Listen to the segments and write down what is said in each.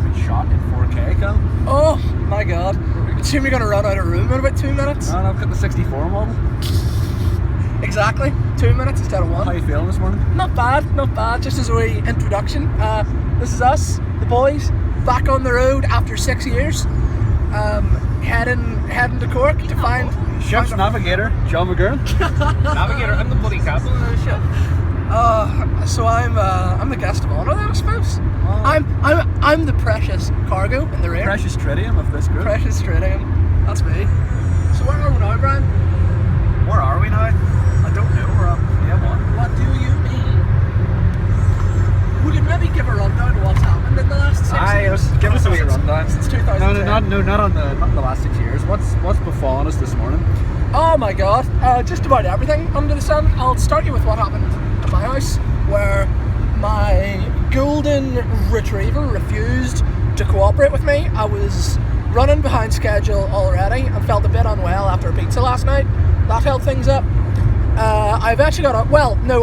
been shot in 4K, Cal. Oh my god. Assume you're going to run out of room in about 2 minutes? And I've got the 64 model. Exactly. 2 minutes instead of 1. How you feeling this morning? Not bad, not bad. Just as a wee introduction, this is us, the boys, back on the road after 6 years. Heading to Cork to find... Ship's navigator, John McGurn. Navigator, I'm the bloody captain of the ship. So I'm the guest of honour then, I suppose. I'm the precious cargo in the rear. Precious tritium of this group. Precious tritium. That's me. So where are we now, Brian? Where are we now? I don't know. We're up. Yeah, What do you mean? We could maybe give a rundown of what's happened in the last 6 years. Give us a wee rundown. Since 2010. Not in the last 6 years. What's befallen us this morning? Oh my god, just about everything under the sun. I'll start you with what happened at my house, where my golden retriever refused to cooperate with me. I was running behind schedule already and felt a bit unwell after a pizza last night. That held things up. I've actually got I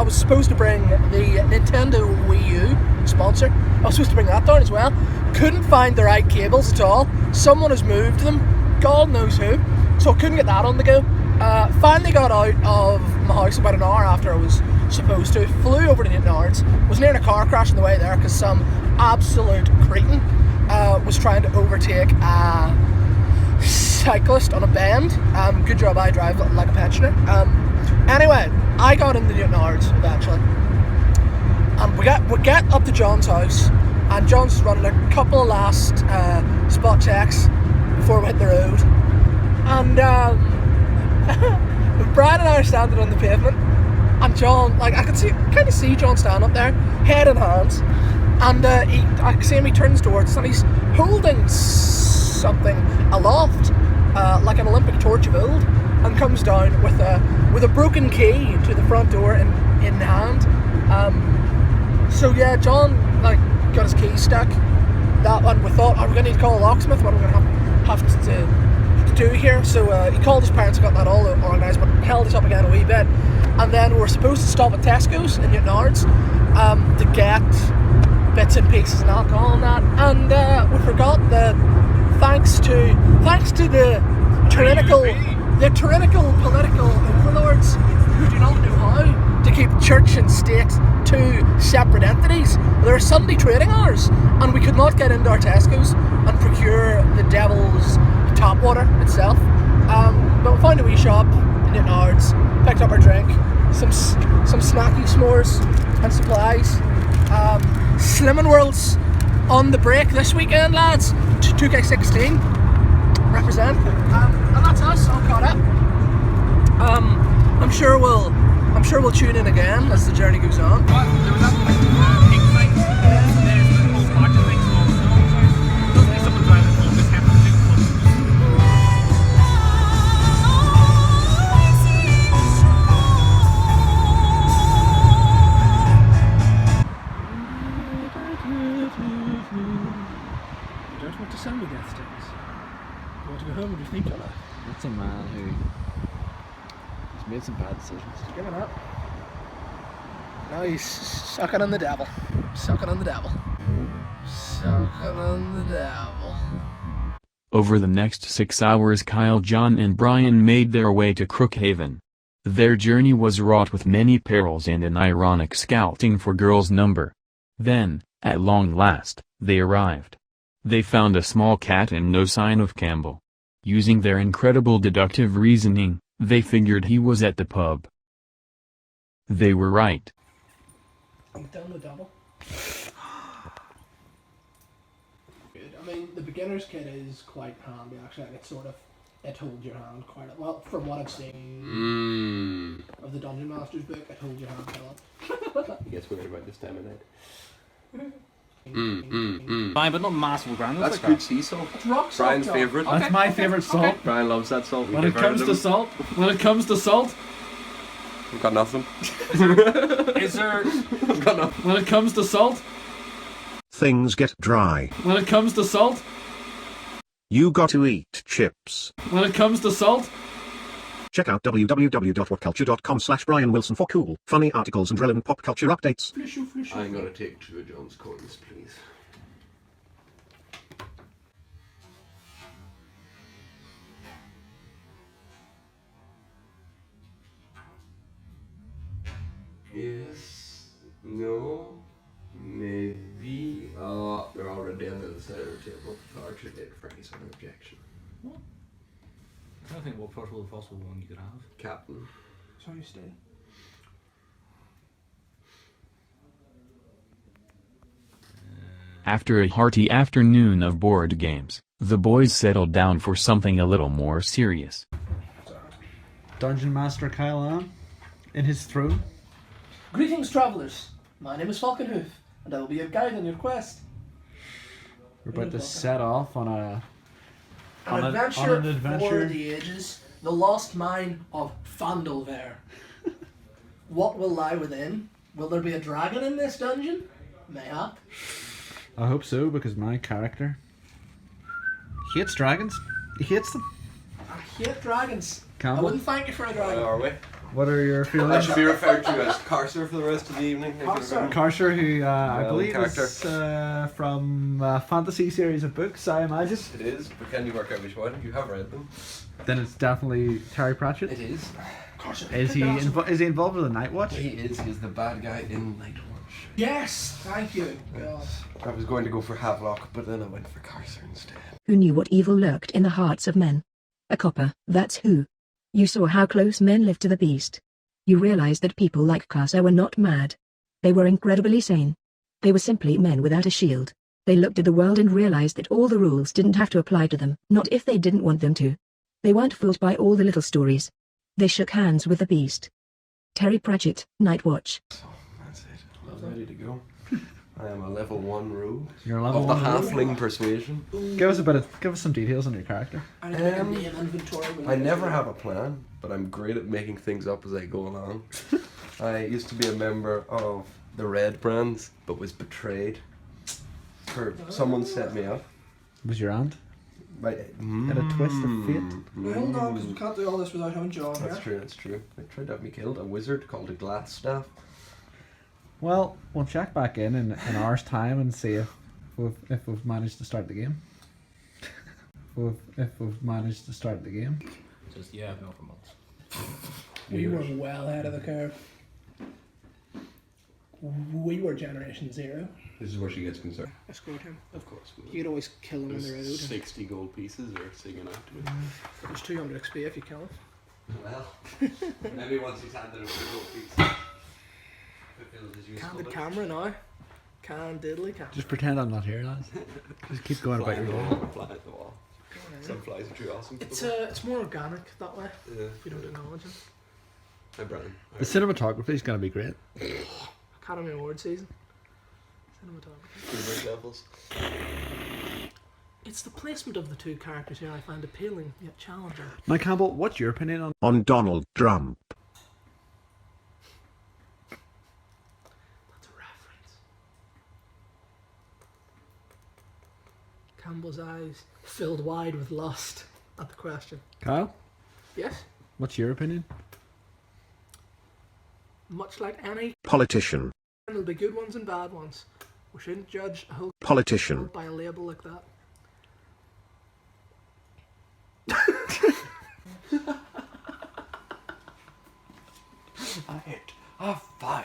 was supposed to bring the Nintendo Wii U sponsor. I was supposed to bring that down as well. Couldn't find the right cables at all. Someone has moved them, God knows who. So I couldn't get that on the go. Finally got out of my house about an hour after I was supposed to. Flew over to Newtonards. Was near a car crash on the way there because some absolute cretin was trying to overtake a cyclist on a bend. Good job I drive like a pensioner. Anyway, I got into Newtonards eventually. And we get up to John's house, and John's is running a couple of last spot checks before we hit the road. And Brian and I are standing on the pavement, and John, like I could kind of see John standing up there, head in hands, and I see him. He turns towards us, and he's holding something aloft, like an Olympic torch of old, and comes down with a broken key to the front door in hand. So yeah, John got his key stuck. That one we thought, are we going to need to call a locksmith? What are we going to have to do here? So he called his parents and got that all organised, but held us up again a wee bit. And then we were supposed to stop at Tesco's in Newtonards to get bits and pieces and alcohol and that. And we forgot that thanks to the tyrannical political overlords who do not know how to keep church and state two separate entities, there are Sunday trading hours, and we could not get into our Tesco's and procure the devil's tap water itself. But we found a wee shop in Newtonards, picked up our drink, some snacky s'mores and supplies. Slimming World's on the break this weekend, lads. 2K16 represent, and that's us all caught up. I'm sure we'll tune in again as the journey goes on. There was that pink thing. There's the whole patch of things on the snow. Doesn't need someone driving home this hefty to You don't want to send me death sticks. You want to go home and just think on it. That's a man who has made some bad decisions. Give it up. Now he's sucking on the devil. Sucking on the devil. Sucking on the devil. Over the next 6 hours, Kyle, John and Brian made their way to Crookhaven. Their journey was wrought with many perils and an ironic scouting for girls' number. Then, at long last, they arrived. They found a small cat and no sign of Campbell. Using their incredible deductive reasoning, they figured he was at the pub. They were right. I'm down the double. Good. I mean, the beginner's kit is quite handy actually. It holds your hand quite well. From what I've seen of the Dungeon Master's book, it holds your hand quite a lot. He gets weird about this time of night. Fine, but not massive granules. That's good sea salt. It's rock salt. Brian's favourite. That's my favourite salt. Brian loves that salt. When it comes to salt, I've got nothing. Is there? I've got nothing. when it comes to salt, Things get dry. when it comes to salt, You got to eat chips. when it comes to salt, Check out www.whatculture.com/Brian Wilson for cool, funny articles and relevant pop culture updates. I'm gonna take 2 of John's coins, please. Yes. No. Maybe. They're already on the other side of the table. Largely dead Frankie's an objection. I don't think what possible one you could have. Captain. Sorry, stay. After a hearty afternoon of board games, the boys settled down for something a little more serious. Dungeon Master Kyle on in his throne. Greetings, travellers. My name is Falconhoof, and I will be your guide on your quest. We're about to set off on An an adventure for the ages, the lost mine of Fandolver. What will lie within? Will there be a dragon in this dungeon? Mayhap. I hope so, because my character hates dragons. He hates them. I hate dragons. I Campbell, wouldn't thank you for a dragon. Are we? what are your I feelings? should be referred to as Carcer for the rest of the evening. if you Carcer. remember. Carcer, who I Well, believe character. is from a fantasy series of books, I imagine. It is, but can you work out which one? You have read them. Then it's definitely Terry Pratchett. It is. Is he is he involved with the Night Watch? He is. He's the bad guy in Night Watch. Yes, thank you. God. I was going to go for Havelock, but then I went for Carcer instead. Who knew what evil lurked in the hearts of men? A copper, that's who. You saw how close men lived to the beast. You realized that people like Carcer were not mad. They were incredibly sane. They were simply men without a shield. They looked at the world and realized that all the rules didn't have to apply to them, not if they didn't want them to. They weren't fooled by all the little stories. They shook hands with the beast. Terry Pratchett, Night Watch. So that's it. I'm ready to go. I am a level 1 rogue You're a level of the one rogue? halfling persuasion. Give us some details on your character. I need to make a name inventory. when I we never go. have a plan, but I'm great at making things up as I go along. I used to be a member of the Red Brands, but was betrayed. Someone set me up. Was your aunt? By, Had a twist of fate. Well, hold on, because we can't do all this without having John here. That's true, that's true. They tried to have me killed. A wizard called a Glassstaff. Well, we'll check back in an hour's time and see if we've managed to start the game. if we've managed to start the game. Just, yeah, I've known for months. We were well ahead of the curve. We were Generation Zero. This is where she gets concerned. I scored him. Of course. You'd always kill him on the road. 60 gold pieces are singing out to it. There's 200 XP if you kill him. Well, maybe once he's handed over the gold piece. Candid camera now. Candidly camera. Just pretend I'm not here, lads. Just keep going about your day. Fly at the wall. Some flies are too awesome. for It's the wall. it's more organic that way. Yeah. If we don't acknowledge him. Hi, Brian. The cinematography is going to be great. Academy Award season. Cinematography. Favorite levels. It's the placement of the two characters here I find appealing yet challenging. Mike Campbell, what's your opinion On Donald Trump. That's a reference. Campbell's eyes filled wide with lust at the question. Kyle? Yes? What's your opinion? Much like any, Politician. there'll be good ones and bad ones. We shouldn't judge a whole Politician. world by a label like that. A fire.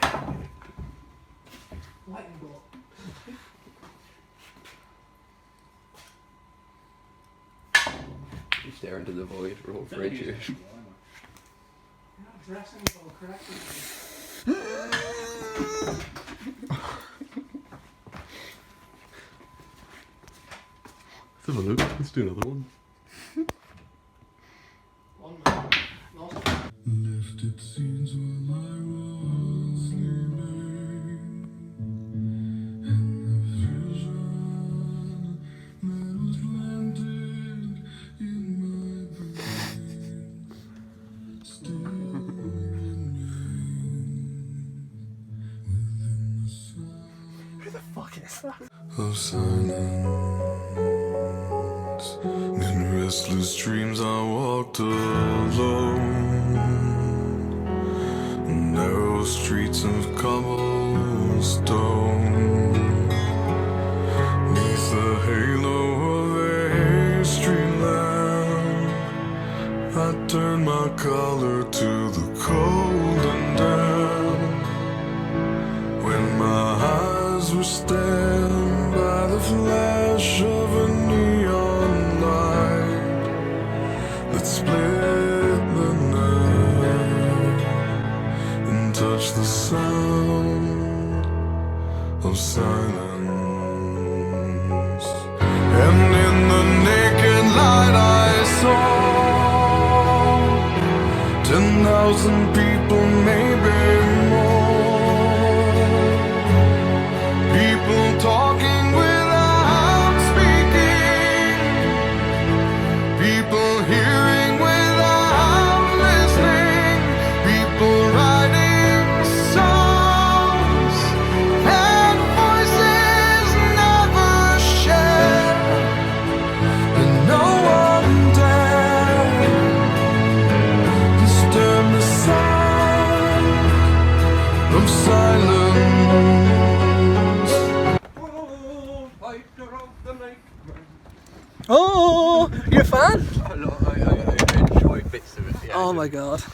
Lightning bolt. You stare into the void. Roll for intuition. You're not dressing well correctly. Let's have a look. Let's do another one. One man. Lost. Lifted scenes while I was sleeping, and the vision that was planted in my brain still remains within the sound Who the fuck is that? of silence. In restless dreams I walked alone, narrow streets of cobblestone, neath the halo of a street lamp. I turned my collar to the cold and damp. the sound of silence. And in the naked light I saw 10,000 people, maybe more. People talking without speaking. People hearing without listening. People writing songs and voices never shared. And no one dare disturb the sound of silence. Oh, you're a fan? I enjoy bits of it. Yeah, Oh my god.